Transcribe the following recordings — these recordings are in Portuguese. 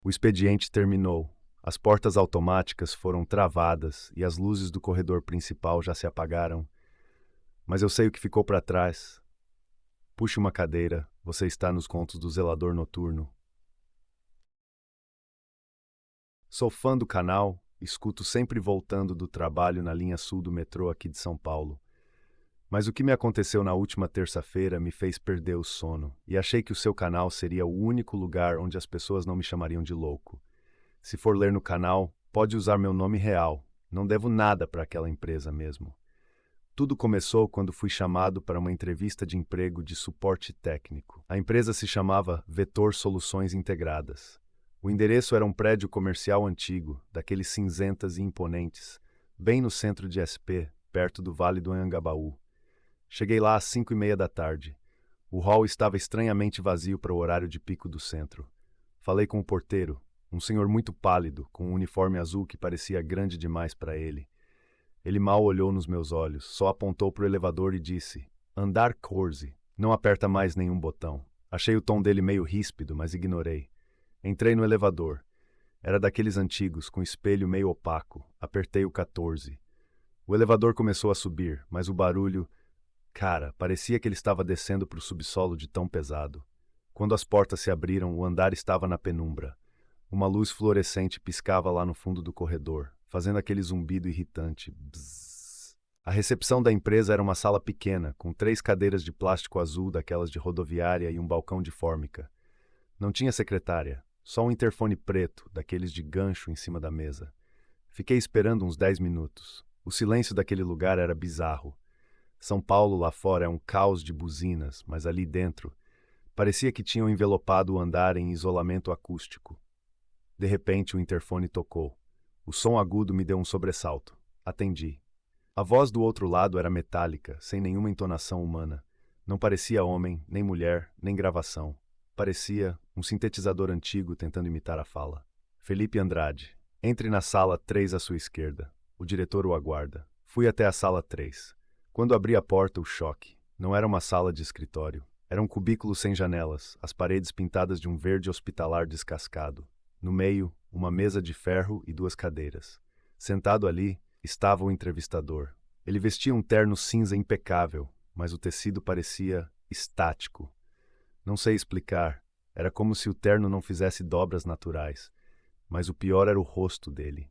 O expediente terminou. As portas automáticas foram travadas e as luzes do corredor principal já se apagaram. Mas eu sei o que ficou para trás. Puxe uma cadeira, você está nos contos do zelador noturno. Sou fã do canal, escuto sempre voltando do trabalho na linha sul do metrô aqui de São Paulo. Mas o que me aconteceu na última terça-feira me fez perder o sono, e achei que o seu canal seria o único lugar onde as pessoas não me chamariam de louco. Se for ler no canal, pode usar meu nome real. Não devo nada para aquela empresa mesmo. Tudo começou quando fui chamado para uma entrevista de emprego de suporte técnico. A empresa se chamava Vetor Soluções Integradas. O endereço era um prédio comercial antigo, daqueles cinzentas e imponentes, bem no centro de SP, perto do Vale do Anhangabaú. Cheguei lá às 5:30 da tarde. O hall estava estranhamente vazio para o horário de pico do centro. Falei com o porteiro, um senhor muito pálido, com um uniforme azul que parecia grande demais para ele. Ele mal olhou nos meus olhos, só apontou para o elevador e disse: "Andar 14. Não aperta mais nenhum botão." Achei o tom dele meio ríspido, mas ignorei. Entrei no elevador. Era daqueles antigos, com espelho meio opaco. Apertei o 14. O elevador começou a subir, mas o barulho... Cara, parecia que ele estava descendo para o subsolo de tão pesado. Quando as portas se abriram, o andar estava na penumbra. Uma luz fluorescente piscava lá no fundo do corredor, fazendo aquele zumbido irritante. Bzzz. A recepção da empresa era uma sala pequena, com 3 cadeiras de plástico azul daquelas de rodoviária e um balcão de fórmica. Não tinha secretária, só um interfone preto, daqueles de gancho em cima da mesa. Fiquei esperando uns 10 minutos. O silêncio daquele lugar era bizarro. São Paulo lá fora é um caos de buzinas, mas ali dentro parecia que tinham envelopado o andar em isolamento acústico. De repente o interfone tocou. O som agudo me deu um sobressalto. Atendi. A voz do outro lado era metálica, sem nenhuma entonação humana. Não parecia homem, nem mulher, nem gravação. Parecia um sintetizador antigo tentando imitar a fala. Felipe Andrade. Entre na sala 3 à sua esquerda. O diretor o aguarda. Fui até a sala 3. Quando abri a porta, o choque. Não era uma sala de escritório. Era um cubículo sem janelas, as paredes pintadas de um verde hospitalar descascado. No meio, uma mesa de ferro e 2 cadeiras. Sentado ali, estava o entrevistador. Ele vestia um terno cinza impecável, mas o tecido parecia estático. Não sei explicar. Era como se o terno não fizesse dobras naturais. Mas o pior era o rosto dele.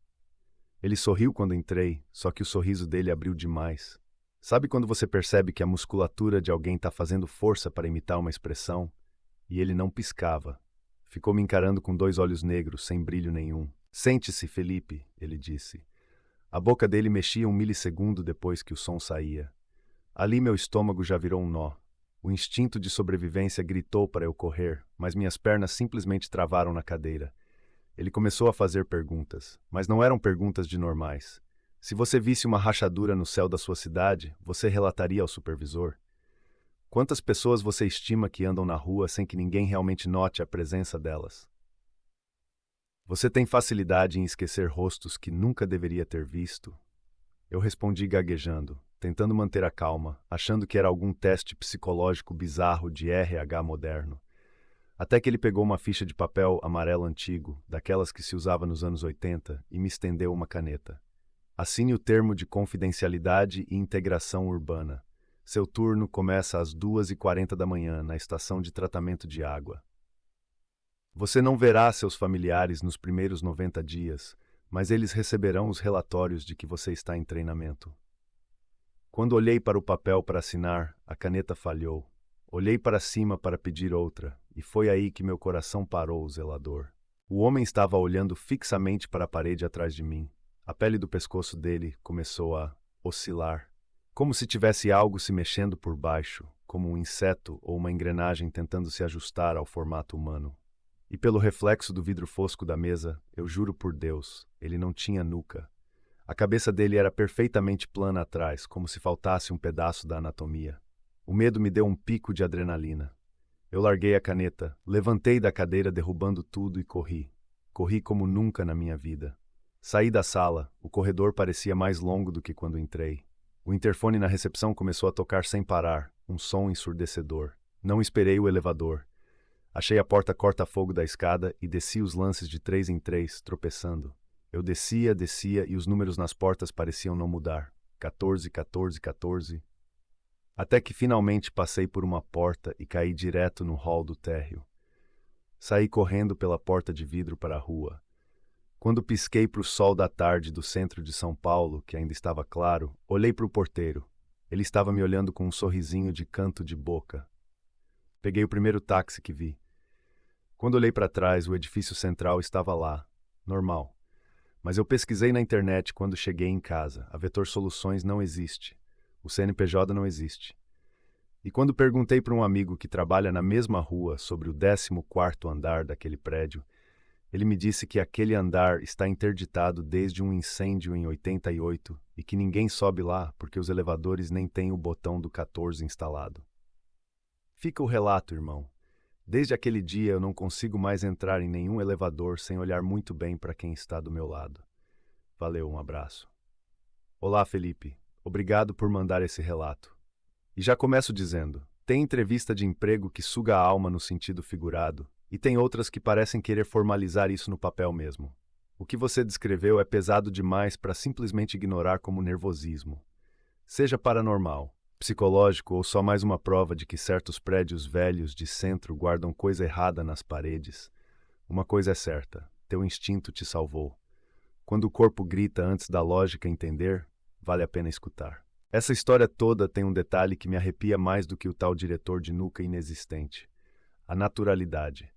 Ele sorriu quando entrei, só que o sorriso dele abriu demais. Sabe quando você percebe que a musculatura de alguém está fazendo força para imitar uma expressão? E ele não piscava. Ficou me encarando com 2 olhos negros, sem brilho nenhum. "Sente-se, Felipe", ele disse. A boca dele mexia um milissegundo depois que o som saía. Ali meu estômago já virou um nó. O instinto de sobrevivência gritou para eu correr, mas minhas pernas simplesmente travaram na cadeira. Ele começou a fazer perguntas, mas não eram perguntas de normais. Se você visse uma rachadura no céu da sua cidade, você relataria ao supervisor? Quantas pessoas você estima que andam na rua sem que ninguém realmente note a presença delas? Você tem facilidade em esquecer rostos que nunca deveria ter visto? Eu respondi gaguejando, tentando manter a calma, achando que era algum teste psicológico bizarro de RH moderno. Até que ele pegou uma ficha de papel amarelo antigo, daquelas que se usava nos anos 80, e me estendeu uma caneta. Assine o termo de confidencialidade e integração urbana. Seu turno começa às 2:40 da manhã na estação de tratamento de água. Você não verá seus familiares nos primeiros 90 dias, mas eles receberão os relatórios de que você está em treinamento. Quando olhei para o papel para assinar, a caneta falhou. Olhei para cima para pedir outra, e foi aí que meu coração parou, o zelador. O homem estava olhando fixamente para a parede atrás de mim. A pele do pescoço dele começou a oscilar, como se tivesse algo se mexendo por baixo, como um inseto ou uma engrenagem tentando se ajustar ao formato humano. E pelo reflexo do vidro fosco da mesa, eu juro por Deus, ele não tinha nuca. A cabeça dele era perfeitamente plana atrás, como se faltasse um pedaço da anatomia. O medo me deu um pico de adrenalina. Eu larguei a caneta, levantei da cadeira derrubando tudo e corri. Corri como nunca na minha vida. Saí da sala, o corredor parecia mais longo do que quando entrei. O interfone na recepção começou a tocar sem parar, um som ensurdecedor. Não esperei o elevador. Achei a porta corta-fogo da escada e desci os lances de 3 em 3, tropeçando. Eu descia e os números nas portas pareciam não mudar. 14, 14, 14. Até que finalmente passei por uma porta e caí direto no hall do térreo. Saí correndo pela porta de vidro para a rua. Quando pisquei para o sol da tarde do centro de São Paulo, que ainda estava claro, olhei para o porteiro. Ele estava me olhando com um sorrisinho de canto de boca. Peguei o primeiro táxi que vi. Quando olhei para trás, o edifício central estava lá, normal. Mas eu pesquisei na internet quando cheguei em casa. A Vetor Soluções não existe. O CNPJ não existe. E quando perguntei para um amigo que trabalha na mesma rua sobre o 14º andar daquele prédio, ele me disse que aquele andar está interditado desde um incêndio em 88 e que ninguém sobe lá porque os elevadores nem têm o botão do 14 instalado. Fica o relato, irmão. Desde aquele dia eu não consigo mais entrar em nenhum elevador sem olhar muito bem para quem está do meu lado. Valeu, um abraço. Olá, Felipe. Obrigado por mandar esse relato. E já começo dizendo, tem entrevista de emprego que suga a alma no sentido figurado, e tem outras que parecem querer formalizar isso no papel mesmo. O que você descreveu é pesado demais para simplesmente ignorar como nervosismo. Seja paranormal, psicológico ou só mais uma prova de que certos prédios velhos de centro guardam coisa errada nas paredes. Uma coisa é certa, teu instinto te salvou. Quando o corpo grita antes da lógica entender, vale a pena escutar. Essa história toda tem um detalhe que me arrepia mais do que o tal diretor de nuca inexistente. A naturalidade.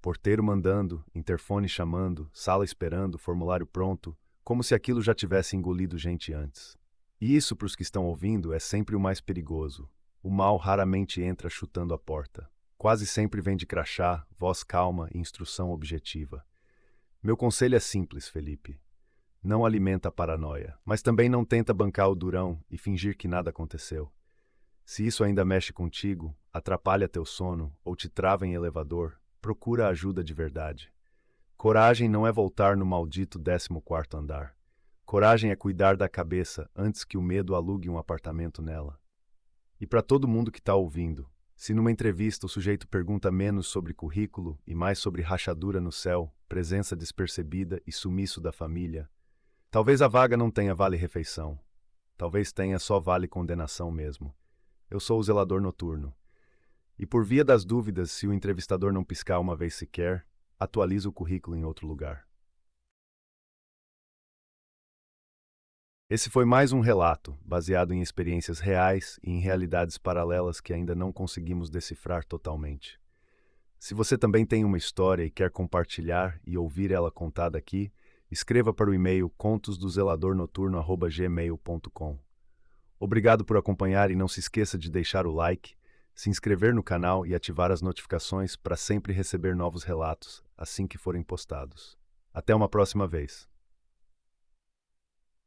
Porteiro mandando, interfone chamando, sala esperando, formulário pronto, como se aquilo já tivesse engolido gente antes. E isso, para os que estão ouvindo, é sempre o mais perigoso. O mal raramente entra chutando a porta. Quase sempre vem de crachá, voz calma e instrução objetiva. Meu conselho é simples, Felipe. Não alimenta a paranoia, mas também não tenta bancar o durão e fingir que nada aconteceu. Se isso ainda mexe contigo, atrapalha teu sono ou te trava em elevador, procura ajuda de verdade. Coragem não é voltar no maldito 14º andar. Coragem é cuidar da cabeça antes que o medo alugue um apartamento nela. E para todo mundo que está ouvindo, se numa entrevista o sujeito pergunta menos sobre currículo e mais sobre rachadura no céu, presença despercebida e sumiço da família, talvez a vaga não tenha vale-refeição. Talvez tenha só vale-condenação mesmo. Eu sou o zelador noturno. E por via das dúvidas, se o entrevistador não piscar uma vez sequer, atualiza o currículo em outro lugar. Esse foi mais um relato, baseado em experiências reais e em realidades paralelas que ainda não conseguimos decifrar totalmente. Se você também tem uma história e quer compartilhar e ouvir ela contada aqui, escreva para o e-mail contosdozeladornoturno@gmail.com. Obrigado por acompanhar e não se esqueça de deixar o like, se inscrever no canal e ativar as notificações para sempre receber novos relatos assim que forem postados. Até uma próxima vez.